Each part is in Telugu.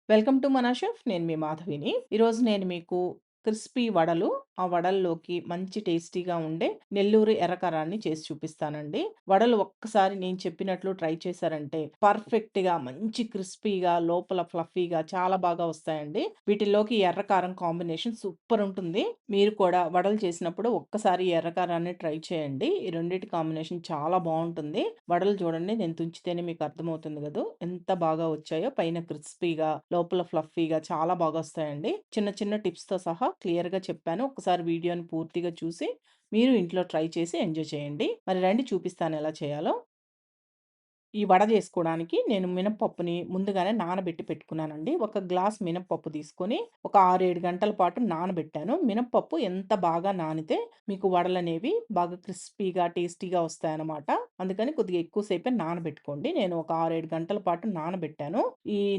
వెల్కమ్ టు మన షెఫ్. నేను మీ మాధవిని. ఈరోజు నేను మీకు క్రిస్పీ వడలు, ఆ వడల్లోకి మంచి టేస్టీగా ఉండే నెల్లూరు ఎర్రకారాన్ని చేసి చూపిస్తానండి. వడలు ఒక్కసారి నేను చెప్పినట్లు ట్రై చేశారంటే పర్ఫెక్ట్‌గా మంచి క్రిస్పీగా, లోపల ఫ్లఫీగా చాలా బాగా వస్తాయండి. వీటిల్లోకి ఎర్రకారం కాంబినేషన్ సూపర్ ఉంటుంది. మీరు కూడా వడలు చేసినప్పుడు ఒక్కసారి ఈ ఎర్రకారాన్ని ట్రై చేయండి. ఈ రెండిటి కాంబినేషన్ చాలా బావుంటుంది. వడలు చూడండి నేను తుంచితేనే మీకు అర్థమవుతుంది గదూ! ఎంత బాగా వచ్చాయో పైన క్రిస్పీగా, లోపల ఫ్లఫీగా చాలా బాగొస్తాయండి. చిన్న చిన్న టిప్స్‌తో సహా క్లియర్‌గా చెప్పాను. ఒకసారి వీడియోని పూర్తిగా చూసి మీరు ఇంట్లో ట్రై చేసి ఎంజాయ్ చేయండి. మరి రండి చూపిస్తాను ఎలా చేయాలో. ఈ వడ జేసుకోవడానికి నేను మినపప్పుని ముందుగానే నానబెట్టి పెట్టుకున్నానండి. ఒక గ్లాస్ మినపప్పు తీసుకొని ఒక 6, 7 గంటల పాటు నానబెట్టాను. మినపప్పు ఎంత బాగా నానితే మీకు వడలనేవి బాగా క్రిస్పీగా, టేస్టీగా వస్తాయన్నమాట. అందుకని కొద్దిగా ఎక్కువ సేపే నానబెట్టుకోండి. నేను ఒక 6, 7 గంటల పాటు నానబెట్టాను.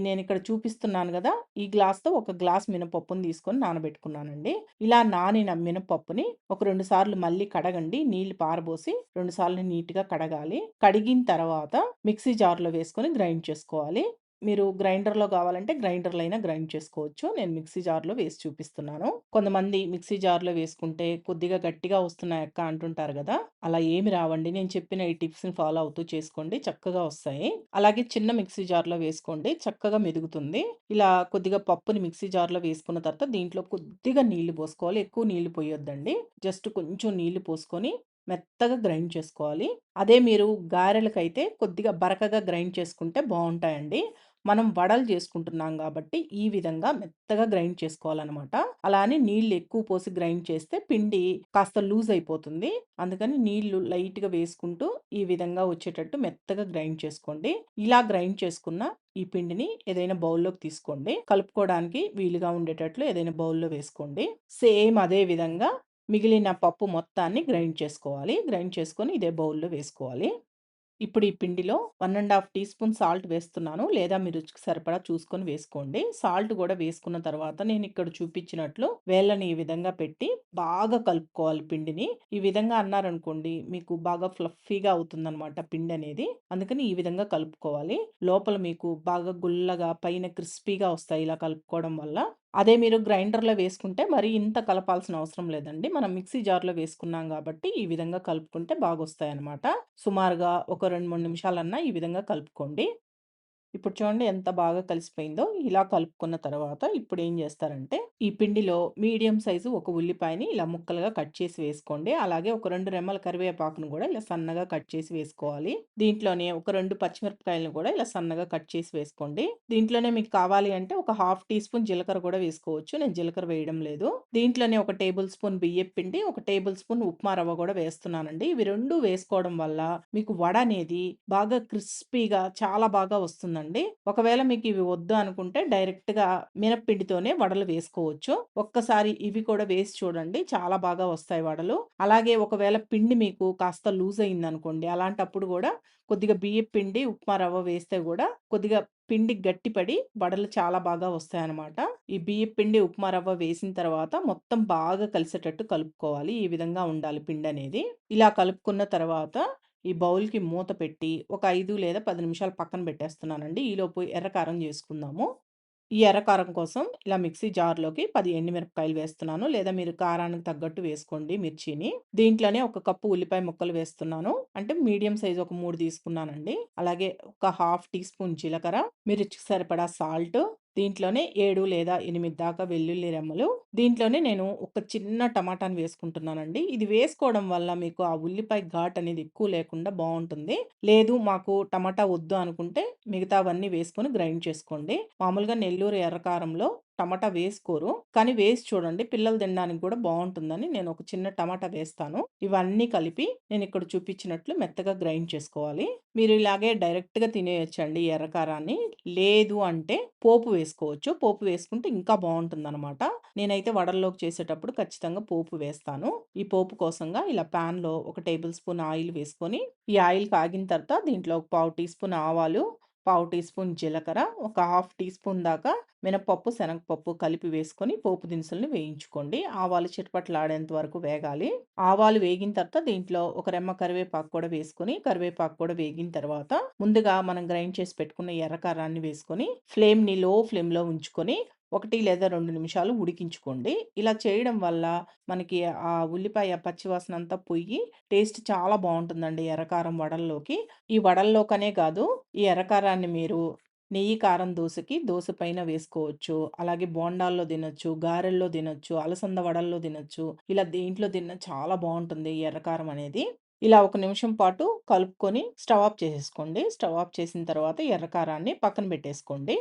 నేనిక్కడ చూపిస్తున్నాను గదా! ఈ గ్లాస్‌తో ఒక గ్లాస్ మినపప్పుని తీసుకొని నానబెట్టుకున్నానండి. ఇలా నానిన మినపప్పుని ఒక 2 సార్లు మళ్ళీ కడగండి. నీళ్లు పారబోసి 2 సార్లు నీట్‌గా కడగాలి. కడిగిన తర్వాత మిక్సీ జార్‌లో వేసుకొని గ్రైండ్ చేసుకోవాలి. మీరు గ్రైండర్‌లో గావాలంటే గ్రైండర్‌లో అయినా గ్రైండ్ చేసుకోవచ్చు. నేను మిక్సీ జార్‌లో వేసి చూపిస్తున్నాను. కొంతమంది మిక్సీ జార్‌లో వేసుకుంటే కొద్దిగా గట్టిగా వస్తున్నాయక్క అంటుంటారు గదా! అలా ఏమి రావండి. నేను చెప్పిన ఈ టిప్స్‌ని ఫాలో అవుతూ చేసుకోండి. చక్కగా వస్తాయి. అలాగే చిన్న మిక్సీ జార్‌లో వేసుకోండి. చక్కగా మెదుగుతుంది. ఇలా కొద్దిగా పప్పుని మిక్సీ జార్‌లో వేసుకున్న తర్వాత దీంట్లో కొద్దిగా నీళ్లు పోసుకోవాలి. ఎక్కువ నీళ్లు పోయొద్దండి. జస్ట్ కొంచెం నీళ్లు పోసుకొని మెత్తగా గ్రైండ్ చేసుకోవాలి. అదే మీరు గారెలకైతే కొద్దిగా బరకగా గ్రైండ్ చేసుకుంటే బావుంటాయండి. మనం వడలు చేసుకుంటున్నాం గాబట్టి, ఈ విధంగా మెత్తగా గ్రైండ్ చేసుకోవాలనమాట. అలా అని నీళ్లు ఎక్కువ పోసి గ్రైండ్ చేస్తే పిండి కాస్త లూజ్ అయిపోతుంది. అందుకని నీళ్లు లైట్‌గా వేసుకుంటూ ఈ విధంగా వచ్చేటట్టు మెత్తగా గ్రైండ్ చేసుకోండి. ఇలా గ్రైండ్ చేసుకున్న ఈ పిండిని ఏదైనా బౌల్‌లోకి తీసుకోండి. కలుపుకోవడానికి వీలుగా ఉండేటట్లు ఏదైనా బౌల్‌లో వేసుకోండి. సేమ్ అదే విధంగా మిగిలిన పప్పు మొత్తాన్ని గ్రైండ్ చేసుకోవాలి. గ్రైండ్ చేసుకొని ఇదే బౌల్‌లో వేసుకోవాలి. ఇప్పుడు ఈ పిండిలో 1 టీ స్పూన్ సాల్ట్ వేస్తున్నాను. లేదా మీ రుచికి సరిపడా చూసుకొని వేసుకోండి. సాల్ట్ గూడా వేసుకున్న తర్వాత నేనిక్కడ చూపించినట్లు వేళ్ళని ఈ విధంగా పెట్టి బాగా కలుపుకోవాలి పిండిని. ఈ విధంగా అన్నారనుకోండి మీకు బాగా ఫ్లఫీగా అవుతుందనమాట పిండనేది. అందుకని ఈ విధంగా కలుపుకోవాలి. లోపల మీకు బాగా గుల్లగా పైన క్రిస్పీగా వస్తాయి ఇలా కలుపుకోవడం వల్ల. అదే మీరు గ్రైండర్‌లో వేసుకుంటే మరి ఇంత కలపాల్సిన అవసరం లేదండి. మనం మిక్సీ జార్‌లో వేసుకున్నాం గాబట్టి, ఈ విధంగా కలుపుకుంటే బాగొస్తాయన్నమాట. సుమారుగా ఒక 2, 3 నిమిషాలన్నా ఈ విధంగా కలుపుకోండి. ఇప్పుడు చూడండి ఎంత బాగా కలిసిపోయిందో. ఇలా కలుపుకున్న తర్వాత ఇప్పుడేం జేస్తారంటే, ఈ పిండిలో మీడియం సైజు ఒక ఉల్లిపాయని ఇలా ముక్కలుగా కట్ చేసి వేసుకోండి. అలాగే ఒక 2 రెమ్మల కరివేపాకును గూడా ఇలా సన్నగా కట్ చేసి వేసుకోవాలి. దీంట్లోనే ఒక 2 పచ్చిమిరపకాయలను గూడా ఇలా సన్నగా కట్ చేసి వేసుకోండి. దీంట్లోనే మీకు కావాలి అంటే ఒక హాఫ్ టీ స్పూన్ జీలకర్ర గూడా వేసుకోవచ్చు. నేను జీలకర్ర వేయడం లేదు. దీంట్లోనే ఒక టేబుల్ స్పూన్ బియ్యపు పిండి, ఒక టేబుల్ స్పూన్ ఉప్మా రవ్వ గూడా వేస్తున్నానండి. ఇవి 2 వేసుకోవడం వల్ల మీకు వడ అనేది బాగా క్రిస్పీగా చాలా బాగా వస్తుందండి. ఒకవేళ మీకివి వద్దు అనుకుంటే డైరెక్ట్‌గా మినప్పిండితోనే వడలు వేసుకోవచ్చు. ఒక్కసారి ఇవి కూడా వేసి చూడండి. చాలా బాగా వస్తాయి వడలు. అలాగే ఒకవేళ పిండి మీకు కాస్త లూజ్ అయిందనుకోండి, అలాంటప్పుడు గూడా కొద్దిగా బియ్యపు పిండి, ఉప్మా రవ్వ వేస్తే గూడా కొద్దిగా పిండి గట్టిపడి వడలు చాలా బాగా వస్తాయన్నమాట. ఈ బియ్యపు పిండి, ఉప్మా రవ్వ వేసిన తర్వాత మొత్తం బాగా కలిసేటట్టు కలుపుకోవాలి. ఈ విధంగా ఉండాలి పిండనేది. ఇలా కలుపుకున్న తర్వాత ఈ బౌల్‌కి మూత పెట్టి ఒక 5 లేదా 10 నిమిషాలు పక్కన పెట్టేస్తున్నానండి. ఈలోపు ఎర్రకారం జేసుకుందాము. ఈ ఎర్రకారం కోసం ఇలా మిక్సీ జార్‌లోకి 10 ఎండుమిరపకాయలు వేస్తున్నాను. లేదా మీరు కారానికి తగ్గట్టు వేసుకోండి మిర్చిని. దీంట్లోనే ఒక కప్పు ఉల్లిపాయ ముక్కలు వేస్తున్నాను. అంటే మీడియం సైజ్ ఒక 3 తీసుకున్నానండి. అలాగే ఒక హాఫ్ టీ స్పూన్ జీలకర్ర, మీ రుచికి సరిపడా సాల్ట్, దీంట్లోనే 7 లేదా 8 దాకా వెల్లుల్లి రెమ్మలు. దీంట్లోనే నేను ఒక చిన్న టమాటాని వేసుకుంటున్నానండి. ఇది వేసుకోవడం వల్ల మీకు ఆ ఉల్లిపాయ ఘాటనేది ఎక్కువ లేకుండా బావుంటుంది. లేదు మాకు టమాటా వద్దు అనుకుంటే మిగతావన్నీ వేసుకొని గ్రైండ్ చేసుకోండి. మామూలుగా నెల్లూరు ఎర్రకారంలో టమాటా వేసుకోరు. కానీ వేసి చూడండి పిల్లలు తినడానికి గూడా బావుంటుందని నేను ఒక చిన్న టమాటా వేస్తాను. ఇవన్నీ కలిపి నేనిక్కడ చూపించినట్లు మెత్తగా గ్రైండ్ చేసుకోవాలి. మీరు ఇలాగే డైరెక్ట్‌గా తినేయొచ్చండి ఈ ఎర్రకారాన్ని. లేదు అంటే పోపు వేసుకోవచ్చు. పోపు వేసుకుంటే ఇంకా బావుంటుందనమాట. నేనైతే వడల్లోకి చేసేటప్పుడు ఖచ్చితంగా పోపు వేస్తాను. ఈ పోపు కోసంగా ఇలా పాన్‌లో ఒక టేబుల్ స్పూన్ ఆయిల్ వేసుకొని, ఈ ఆయిల్ కాగిన తర్వాత దీంట్లో ఒక పావు టీ స్పూన్ ఆవాలు, పావు టీ స్పూన్ జీలకర్ర, ఒక హాఫ్ టీ స్పూన్ దాకా మినపప్పు, శనగపప్పు కలిపి వేసుకొని పోపు దినుసుల్ని వేయించుకోండి. ఆవాలు చిటపటలాడేంత వరకు వేగాలి. ఆవాలు వేగిన తర్వాత దీంట్లో ఒక రెమ్మ కరివేపాకు కూడా వేసుకొని, కరివేపాకు కూడా వేగిన తర్వాత ముందుగా మనం గ్రైండ్ చేసి పెట్టుకున్న ఎర్రకారాన్ని వేసుకొని ఫ్లేమ్‌ని లో ఫ్లేమ్‌లో ఉంచుకొని 1 లేదా 2 నిమిషాలు ఉడికించుకోండి. ఇలా చేయడం వల్ల మనకి ఆ ఉల్లిపాయ పచ్చివాసన అంతా పోయి టేస్ట్ చాలా బావుంటుందండి ఎర్రకారం వడల్లోకి. ఈ వడల్లోకనే కాదు, ఈ ఎర్రకారాన్ని మీరు నెయ్యి కారం దోసకి దోస పైన వేసుకోవచ్చు. అలాగే బోండాల్లో తినొచ్చు, గారెల్లో తినొచ్చు, అలసంద వడల్లో తినొచ్చు. ఇలా దేంట్లో తిన్నా చాలా బావుంటుంది ఈ ఎర్రకారం అనేది. ఇలా ఒక నిమిషం పాటు కలుపుకొని స్టవ్ ఆఫ్ చేసేసుకోండి. స్టవ్ ఆఫ్ చేసిన తర్వాత ఎర్రకారాన్ని పక్కన పెట్టేసుకోండి.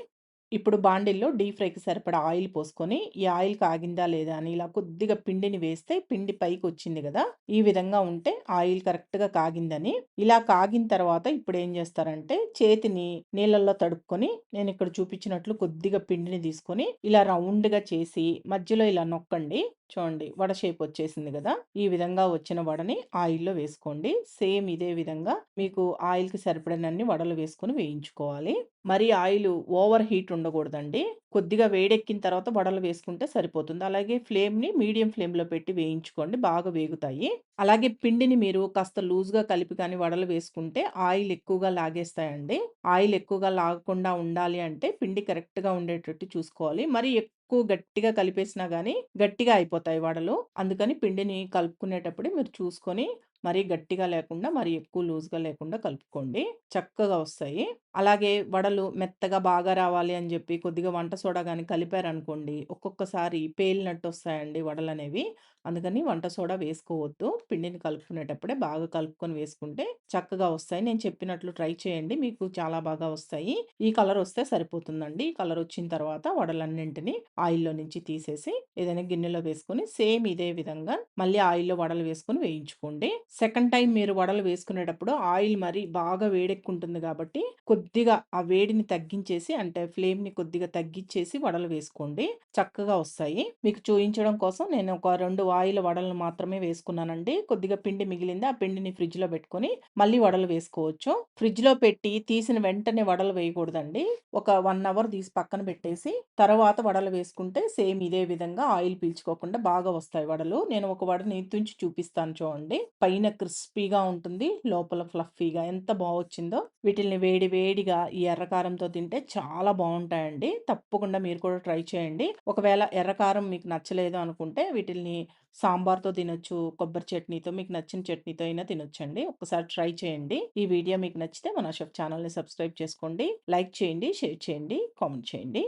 ఇప్పుడు బాండిల్లో డీప్ ఫ్రైకి సరిపడా ఆయిల్ పోసుకొని, ఈ ఆయిల్ కాగిందా లేదా అని ఇలా కొద్దిగా పిండిని వేస్తే పిండి పైకొచ్చింది గదా! ఈ విధంగా ఉంటే ఆయిల్ కరెక్ట్‌గా కాగిందని. ఇలా కాగిన తర్వాత ఇప్పుడేం జేస్తారంటే, చేతిని నీళ్ళల్లో తడుపుకొని, నేనిక్కడ చూపించినట్లు కొద్దిగా పిండిని తీసుకొని, ఇలా రౌండ్‌గా చేసి మధ్యలో ఇలా నొక్కండి. చూడండి వడ షేప్ వచ్చేసింది గదా! ఈ విధంగా వచ్చిన వడని ఆయిల్‌లో వేసుకోండి. సేమ్ ఇదే విధంగా మీకు ఆయిల్‌కి సరిపడినన్ని వడలు వేసుకొని వేయించుకోవాలి. మరి ఆయిలు ఓవర్ హీట్ ఉండకూడదండి. కొద్దిగా వేడెక్కిన తర్వాత వడలు వేసుకుంటే సరిపోతుంది. అలాగే ఫ్లేమ్‌ని మీడియం ఫ్లేమ్‌లో పెట్టి వేయించుకోండి. బాగా వేగుతాయి. అలాగే పిండిని మీరు కాస్త లూజ్‌గా కలిపి కానీ వడలు వేసుకుంటే ఆయిల్ ఎక్కువగా లాగేస్తాయండి. ఆయిల్ ఎక్కువగా లాగకుండా ఉండాలి అంటే పిండి కరెక్ట్‌గా ఉండేటట్టు చూసుకోవాలి. మరి ఎక్కువ గట్టిగా కలిపేసినా గానీ గట్టిగా అయిపోతాయి వడలు. అందుకని పిండిని కలుపుకునేటప్పుడే మీరు చూసుకొని మరీ గట్టిగా లేకుండా, మరీ ఎక్కువ లూజ్‌గా లేకుండా కలుపుకోండి. చక్కగా వస్తాయి. అలాగే వడలు మెత్తగా బాగా రావాలి అని జెప్పి కొద్దిగా వంట సోడా గాని కలిపారనుకోండి, ఒక్కొక్కసారి పేలినట్టొస్తాయండి వడలనేవి. అందుకని వంట సోడా వేసుకోవద్దు. పిండిని కలుపుకునేటప్పుడే బాగా కలుపుకొని వేసుకుంటే చక్కగా వస్తాయి. నేను చెప్పినట్లు ట్రై చేయండి. మీకు చాలా బాగా వస్తాయి. ఈ కలరొస్తే సరిపోతుందండి. ఈ కలరొచ్చిన తర్వాత వడలన్నింటిని ఆయిల్‌లో నుంచి తీసేసి ఏదైనా గిన్నెలో వేసుకొని సేమ్ ఇదే విధంగా మళ్ళీ ఆయిల్‌లో వడలు వేసుకొని వేయించుకోండి. సెకండ్ టైమ్ మీరు వడలు వేసుకునేటప్పుడు ఆయిల్ మరి బాగా వేడెక్కుంటుంది గాబట్టి కొద్దిగా ఆ వేడిని తగ్గించేసి అంటే ఫ్లేమ్‌ని కొద్దిగా తగ్గిచ్చేసి వడలు వేసుకోండి. చక్కగా వస్తాయి. మీకు చూయించడం కోసం నేను ఒక 2 వాయిల వడలను మాత్రమే వేసుకున్నానండి. కొద్దిగా పిండి మిగిలింది. ఆ పిండిని ఫ్రిడ్జ్‌లో పెట్టుకొని మళ్ళీ వడలు వేసుకోవచ్చు. ఫ్రిడ్జ్‌లో పెట్టి తీసిన వెంటనే వడలు వేయకూడదండి. ఒక 1 అవర్ తీసి పక్కన పెట్టేసి తర్వాత వడలు వేసుకుంటే సేమ్ ఇదే విధంగా ఆయిల్ పీల్చుకోకుండా బాగా వస్తాయి వడలు. నేను ఒక వడని తుంచి చూపిస్తాను చూడండి. పైన క్రిస్పీగా ఉంటుంది. లోపల ఫ్లఫీగా ఎంత వచ్చిందో. వీటిల్ని వేడి వేడిగా ఈ ఎర్రకారంతో తింటే చాలా బావుంటాయండి. తప్పకుండా మీరు కూడా ట్రై చేయండి. ఒకవేళ ఎర్రకారం మీకు నచ్చలేదు అనుకుంటే వీటిల్ని సాంబార్‌తో తినొచ్చు, కొబ్బరి చట్నీతో మీకు నచ్చిన చట్నీతో అయినా తినొచ్చండి. ఒక్కసారి ట్రై చేయండి. ఈ వీడియో మీకు నచ్చితే మన షెఫ్ ఛానెల్‌ని సబ్స్క్రైబ్ చేసుకోండి. లైక్ చేయండి, షేర్ చేయండి, కామెంట్ చేయండి.